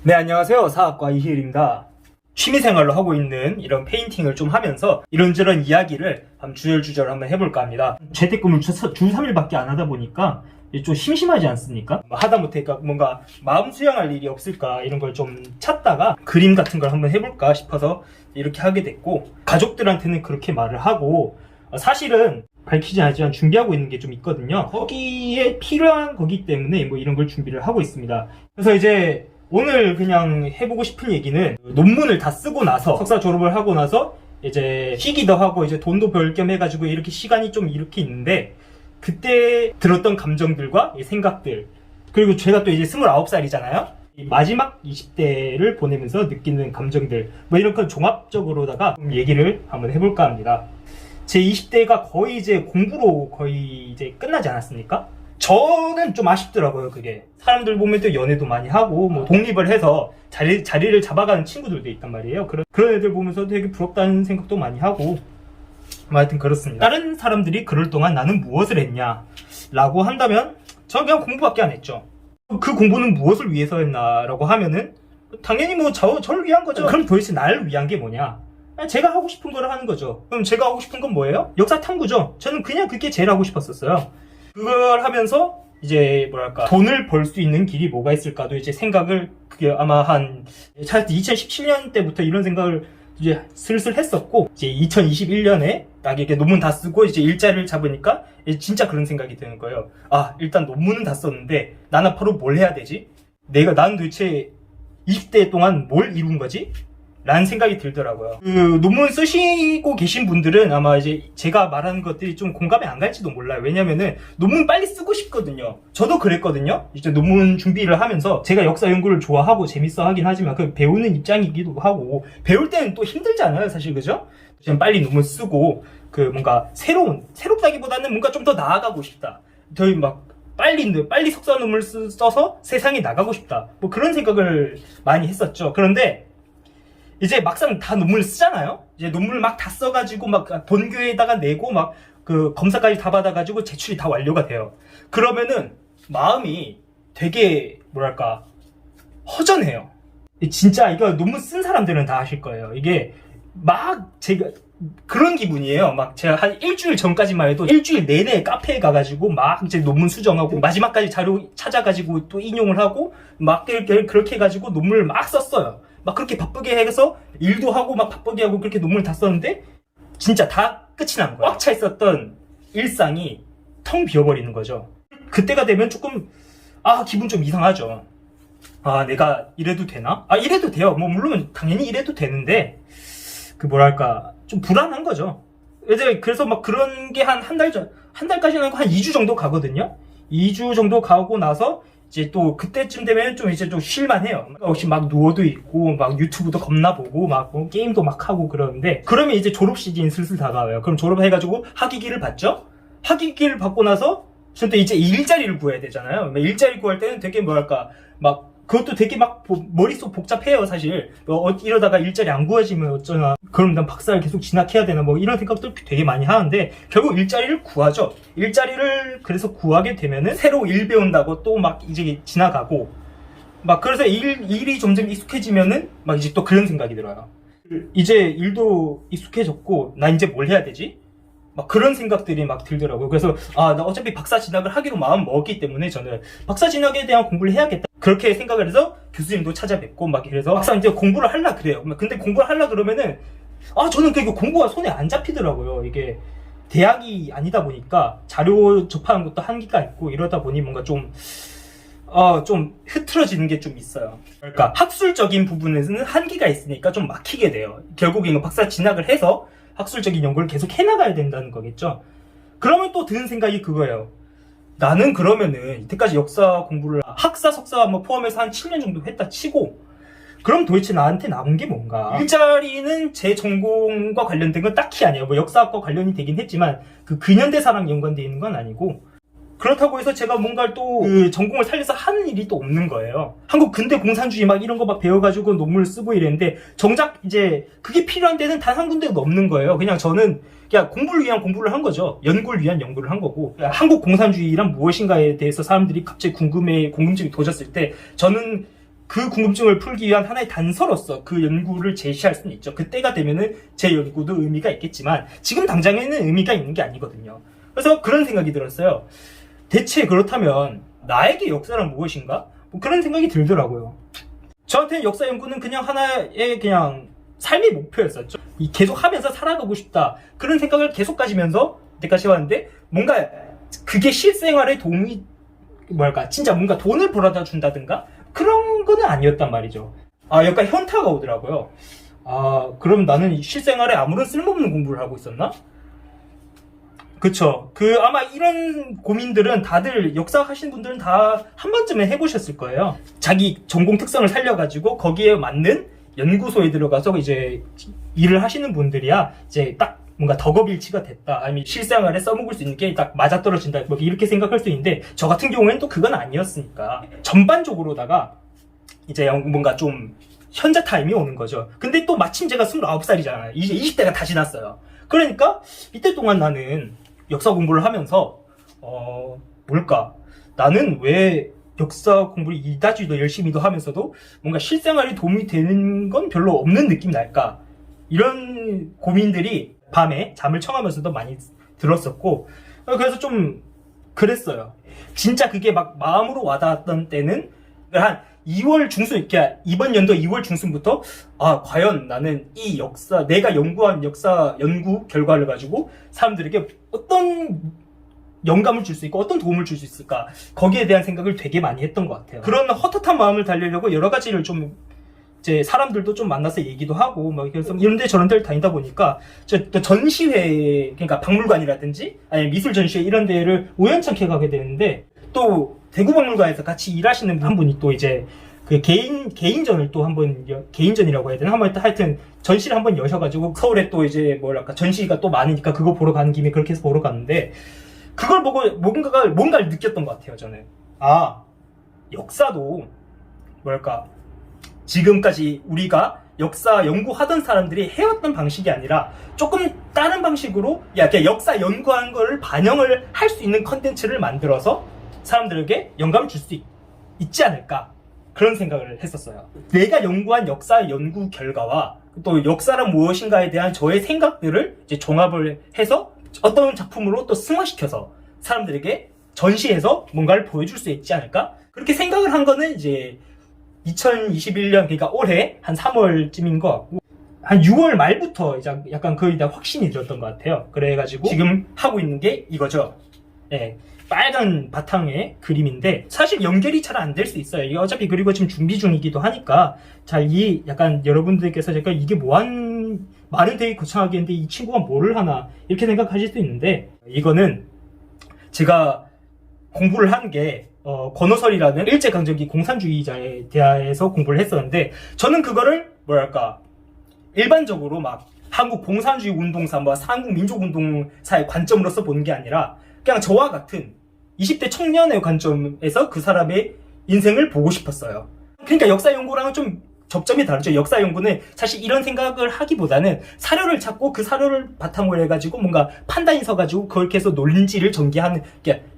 네, 안녕하세요. 사학과 이희일입니다. 취미생활로 하고 있는 이런 페인팅을 좀 하면서 이런저런 이야기를 한번 주절주절 한번 해볼까 합니다. 재택근무를 주 3일밖에 안 하다 보니까 좀 심심하지 않습니까? 하다못해 뭔가 마음 수양할 일이 없을까 이런 걸 좀 찾다가 그림 같은 걸 한번 해볼까 싶어서 이렇게 하게 됐고, 가족들한테는 그렇게 말을 하고, 사실은 밝히지 않지만 준비하고 있는 게 좀 있거든요. 거기에 필요한 거기 때문에 뭐 이런 걸 준비를 하고 있습니다. 그래서 이제 오늘 그냥 해보고 싶은 얘기는, 논문을 다 쓰고 나서 석사 졸업을 하고 나서 이제 쉬기도 하고 이제 돈도 벌 겸 해가지고 이렇게 시간이 좀 이렇게 있는데, 그때 들었던 감정들과 생각들, 그리고 제가 또 이제 29살이잖아요. 마지막 20대를 보내면서 느끼는 감정들, 뭐 이런 걸 종합적으로다가 좀 얘기를 한번 해볼까 합니다. 제 20대가 거의 이제 공부로 거의 이제 끝나지 않았습니까? 저는 좀 아쉽더라고요, 그게. 사람들 보면 또 연애도 많이 하고, 뭐 독립을 해서 자리를 잡아가는 친구들도 있단 말이에요. 그런 애들 보면서 되게 부럽다는 생각도 많이 하고, 뭐 하여튼 그렇습니다. 다른 사람들이 그럴 동안 나는 무엇을 했냐 라고 한다면, 저는 그냥 공부밖에 안 했죠. 그 공부는 무엇을 위해서 했나 라고 하면은, 당연히 뭐 저를 위한 거죠. 그럼 도대체 나를 위한 게 뭐냐? 제가 하고 싶은 걸 하는 거죠. 그럼 제가 하고 싶은 건 뭐예요? 역사 탐구죠. 저는 그냥 그게 제일 하고 싶었었어요. 그걸 하면서 이제 뭐랄까, 돈을 벌 수 있는 길이 뭐가 있을까도 이제 생각을, 그게 아마 한 2017년 때부터 이런 생각을 이제 슬슬 했었고, 이제 2021년에 딱 이렇게 논문 다 쓰고 이제 일자리를 잡으니까 진짜 그런 생각이 드는 거예요. 아, 일단 논문은 다 썼는데 나는 앞으로 뭘 해야 되지? 나는 도대체 20대 동안 뭘 이룬 거지? 라는 생각이 들더라고요. 그 논문 쓰시고 계신 분들은 아마 이제 제가 말하는 것들이 좀 공감이 안 갈지도 몰라요. 왜냐면은 논문 빨리 쓰고 싶거든요. 저도 그랬거든요. 이제 논문 준비를 하면서 제가 역사 연구를 좋아하고 재밌어 하긴 하지만 그 배우는 입장이기도 하고, 배울 때는 또 힘들잖아요, 사실. 그죠? 저는 빨리 논문 쓰고 그 뭔가 새롭다기보다는 뭔가 좀 더 나아가고 싶다. 저희 빨리 석사 논문을 써서 세상에 나가고 싶다. 뭐 그런 생각을 많이 했었죠. 그런데 이제 막상 다 논문을 쓰잖아요. 이제 논문을 막 다 써가지고 막 본교에다가 내고 막 그 검사까지 다 받아가지고 제출이 다 완료가 돼요. 그러면은 마음이 되게 뭐랄까 허전해요. 진짜 이거 논문 쓴 사람들은 다 아실 거예요. 이게 막 제가 그런 기분이에요. 막 제가 한 일주일 전까지만 해도 일주일 내내 카페에 가가지고 막 이제 논문 수정하고 마지막까지 자료 찾아가지고 또 인용을 하고 막 그렇게 해가지고 논문을 막 썼어요. 막 그렇게 바쁘게 해서 일도 하고 막 바쁘게 하고 그렇게 논문을 다 썼는데 진짜 다 끝이 난 거야. 꽉 차 있었던 일상이 텅 비어버리는 거죠. 그때가 되면 조금 기분 좀 이상하죠. 내가 이래도 되나? 이래도 돼요. 뭐 물론 당연히 이래도 되는데 그 뭐랄까 좀 불안한 거죠. 그래서 막 그런 게 한 달까지는 아니고 한 2주 정도 가거든요. 2주 정도 가고 나서 이제 또 그때쯤 되면 좀 이제 좀 쉴만해요. 혹시 막 누워도 있고 막 유튜브도 겁나 보고 막 게임도 막 하고 그러는데, 그러면 이제 졸업 시즌이 슬슬 다가와요. 그럼 졸업해가지고 학위기를 받죠. 학위기를 받고 나서 저는 또 이제 일자리를 구해야 되잖아요. 일자리 구할 때는 되게 뭐랄까 막 그것도 되게 막 머릿속 복잡해요, 사실. 이러다가 일자리 안 구해지면 어쩌나, 그럼 난 박사를 계속 진학해야 되나, 뭐 이런 생각들 되게 많이 하는데, 결국 일자리를 구하죠. 일자리를 그래서 구하게 되면은 새로 일 배운다고 또 막 이제 지나가고, 막 그래서 일이 점점 익숙해지면은 막 이제 또 그런 생각이 들어요. 이제 일도 익숙해졌고 나 이제 뭘 해야 되지? 막 그런 생각들이 막 들더라고요. 그래서 나 어차피 박사 진학을 하기로 마음 먹었기 때문에 저는 박사 진학에 대한 공부를 해야겠다, 그렇게 생각을 해서 교수님도 찾아뵙고 막 이래서 박사 이제 공부를 하려 그래요. 근데 공부를 하려 그러면은 저는 그 공부가 손에 안 잡히더라고요. 이게 대학이 아니다 보니까 자료 접하는 것도 한계가 있고 이러다 보니 뭔가 좀 흐트러지는 게 좀 있어요. 그러니까 학술적인 부분에서는 한계가 있으니까 좀 막히게 돼요. 결국에는 박사 진학을 해서 학술적인 연구를 계속 해나가야 된다는 거겠죠. 그러면 또 드는 생각이 그거예요. 나는 그러면은 이때까지 역사 공부를 학사, 석사 뭐 포함해서 한 7년 정도 했다 치고, 그럼 도대체 나한테 남은 게 뭔가? 일자리는 제 전공과 관련된 건 딱히 아니에요. 뭐 역사학과 관련이 되긴 했지만 그 근현대사랑 연관되어 있는 건 아니고, 그렇다고 해서 제가 뭔가 또 그 전공을 살려서 하는 일이 또 없는 거예요. 한국 근대 공산주의 막 이런 거 막 배워가지고 논문을 쓰고 이랬는데, 정작 이제 그게 필요한 데는 단 한 군데도 없는 거예요. 그냥 저는 그냥 공부를 위한 공부를 한 거죠. 연구를 위한 연구를 한 거고, 한국 공산주의란 무엇인가에 대해서 사람들이 갑자기 궁금증이 돋았을 때 저는 그 궁금증을 풀기 위한 하나의 단서로서 그 연구를 제시할 수는 있죠. 그때가 되면은 제 연구도 의미가 있겠지만 지금 당장에는 의미가 있는 게 아니거든요. 그래서 그런 생각이 들었어요. 대체 그렇다면 나에게 역사란 무엇인가? 뭐 그런 생각이 들더라고요. 저한테는 역사 연구는 그냥 하나의 그냥 삶의 목표였었죠. 계속 하면서 살아가고 싶다. 그런 생각을 계속 가지면서 때까지 왔는데 뭔가 그게 실생활에 도움이 진짜 뭔가 돈을 벌어다 준다든가 그런 거는 아니었단 말이죠. 약간 현타가 오더라고요. 그럼 나는 실생활에 아무런 쓸모없는 공부를 하고 있었나? 그쵸. 아마 이런 고민들은 다들 역사 하신 분들은 다 한 번쯤은 해보셨을 거예요. 자기 전공 특성을 살려가지고 거기에 맞는 연구소에 들어가서 이제 일을 하시는 분들이야 이제 딱 뭔가 덕업일치가 됐다. 아니면 실생활에 써먹을 수 있는 게 딱 맞아떨어진다. 뭐 이렇게 생각할 수 있는데 저 같은 경우에는 또 그건 아니었으니까. 전반적으로다가 이제 뭔가 좀 현자 타임이 오는 거죠. 근데 또 마침 제가 29살이잖아요. 이제 20대가 다 지났어요. 그러니까 이때 동안 나는 역사 공부를 하면서 나는 왜 역사 공부를 이다지도 열심히도 하면서도 뭔가 실생활에 도움이 되는 건 별로 없는 느낌이 날까? 이런 고민들이 밤에 잠을 청하면서도 많이 들었었고, 그래서 좀 그랬어요. 진짜 그게 막 마음으로 와닿았던 때는 한 2월 중순, 이렇게 이번 연도 2월 중순부터 과연 나는 이 역사, 내가 연구한 역사 연구 결과를 가지고 사람들에게 어떤 영감을 줄 수 있고 어떤 도움을 줄 수 있을까, 거기에 대한 생각을 되게 많이 했던 것 같아요. 그런 헛헛한 마음을 달래려고 여러 가지를 좀 이제 사람들도 좀 만나서 얘기도 하고 그래서 이런데 저런데를 다니다 보니까 또 전시회, 그러니까 박물관이라든지 아니면 미술 전시회 이런 데를 우연찮게 가게 되는데, 또 대구박물관에서 같이 일하시는 한 분이 또 이제 그 개인전을 또 한번, 개인전이라고 해야 되나? 하여튼 전시를 한번 여셔가지고 서울에 또 이제 전시가 또 많으니까 그거 보러 가는 김에 그렇게 해서 보러 갔는데, 그걸 보고 뭔가를 느꼈던 것 같아요, 저는. 역사도 지금까지 우리가 역사 연구하던 사람들이 해왔던 방식이 아니라 조금 다른 방식으로 그냥 역사 연구한 거를 반영을 할 수 있는 컨텐츠를 만들어서 사람들에게 영감을 줄 수 있지 않을까, 그런 생각을 했었어요. 내가 연구한 역사 연구 결과와 또 역사란 무엇인가에 대한 저의 생각들을 이제 종합을 해서 어떤 작품으로 또 승화시켜서 사람들에게 전시해서 뭔가를 보여줄 수 있지 않을까, 그렇게 생각을 한 거는 이제 2021년, 그러니까 올해 한 3월쯤인 것 같고, 한 6월 말부터 이제 약간 거의 다 확신이 들었던 것 같아요. 그래가지고 지금 하고 있는 게 이거죠. 빨간 바탕의 그림인데 사실 연결이 잘 안 될 수 있어요. 이게 어차피, 그리고 지금 준비 중이기도 하니까 약간 여러분들께서 제가 이게 말은 되게 거창하게 했는데 이 친구가 뭐를 하나 이렇게 생각하실 수 있는데, 이거는 제가 공부를 한 게 권오설이라는 일제강점기 공산주의자에 대해서 공부를 했었는데, 저는 그거를 일반적으로 한국 공산주의 운동사, 한국 민족운동사의 관점으로서 보는 게 아니라 그냥 저와 같은 20대 청년의 관점에서 그 사람의 인생을 보고 싶었어요. 그러니까 역사 연구랑은 좀 접점이 다르죠. 역사 연구는 사실 이런 생각을 하기보다는 사료를 찾고 그 사료를 바탕으로 해가지고 뭔가 판단이 서가지고 그렇게 해서 논지를 전개하는,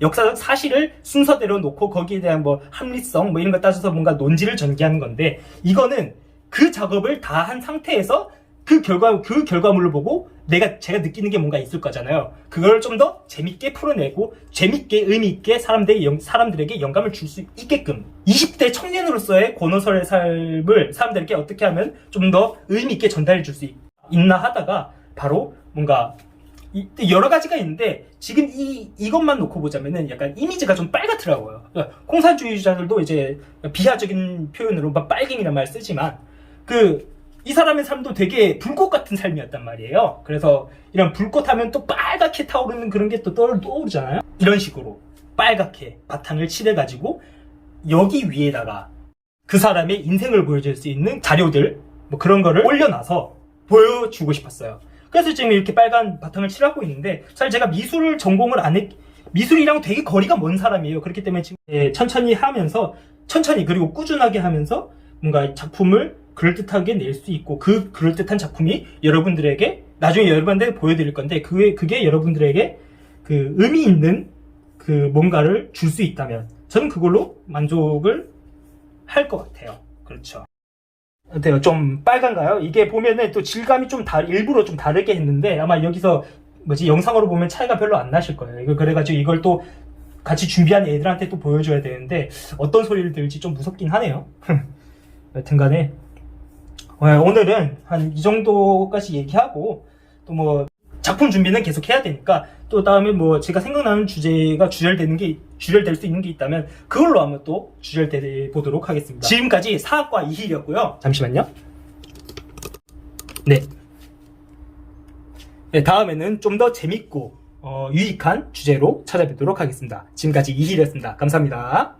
역사적 사실을 순서대로 놓고 거기에 대한 합리성 이런 거 따져서 뭔가 논지를 전개하는 건데, 이거는 그 작업을 다 한 상태에서 그 결과물을 보고 제가 느끼는 게 뭔가 있을 거잖아요. 그걸 좀 더 재밌게 풀어내고 재밌게 의미있게 사람들에게 영감을 줄 수 있게끔 20대 청년으로서의 권오설의 삶을 사람들에게 어떻게 하면 좀 더 의미있게 전달해 줄 수 있나 하다가, 바로 뭔가 여러 가지가 있는데 지금 이것만 놓고 보자면은 약간 이미지가 좀 빨갛더라고요. 공산주의자들도 이제 비하적인 표현으로 빨갱이란 말 쓰지만 이 사람의 삶도 되게 불꽃 같은 삶이었단 말이에요. 그래서 이런 불꽃 하면 또 빨갛게 타오르는 그런 게 또 떠오르잖아요. 이런 식으로 빨갛게 바탕을 칠해가지고 여기 위에다가 그 사람의 인생을 보여줄 수 있는 자료들 그런 거를 올려놔서 보여주고 싶었어요. 그래서 지금 이렇게 빨간 바탕을 칠하고 있는데, 사실 제가 미술을 전공을 미술이랑 되게 거리가 먼 사람이에요. 그렇기 때문에 지금 천천히 그리고 꾸준하게 하면서 뭔가 작품을 그럴듯하게 낼 수 있고, 그 그럴듯한 작품이 여러분들에게 나중에 여러분들에게 보여드릴 건데, 그게 여러분들에게 그 의미 있는 뭔가를 줄 수 있다면 저는 그걸로 만족을 할 것 같아요. 그렇죠. 어때요? 좀 빨간가요? 이게 보면은 또 질감이 좀 일부러 좀 다르게 했는데 아마 여기서 영상으로 보면 차이가 별로 안 나실 거예요. 이거 그래가지고 이걸 또 같이 준비한 애들한테 또 보여줘야 되는데 어떤 소리를 들을지 좀 무섭긴 하네요. 여튼간에 오늘은 한 이 정도까지 얘기하고 또 뭐 작품 준비는 계속 해야 되니까 또 다음에 뭐 제가 생각나는 주제가 주열될 수 있는 게 있다면 그걸로 한번 또 주열돼 보도록 하겠습니다. 지금까지 사학과 2일이었고요. 잠시만요. 네. 네, 다음에는 좀 더 재밌고 유익한 주제로 찾아뵙도록 하겠습니다. 지금까지 2일이었습니다. 감사합니다.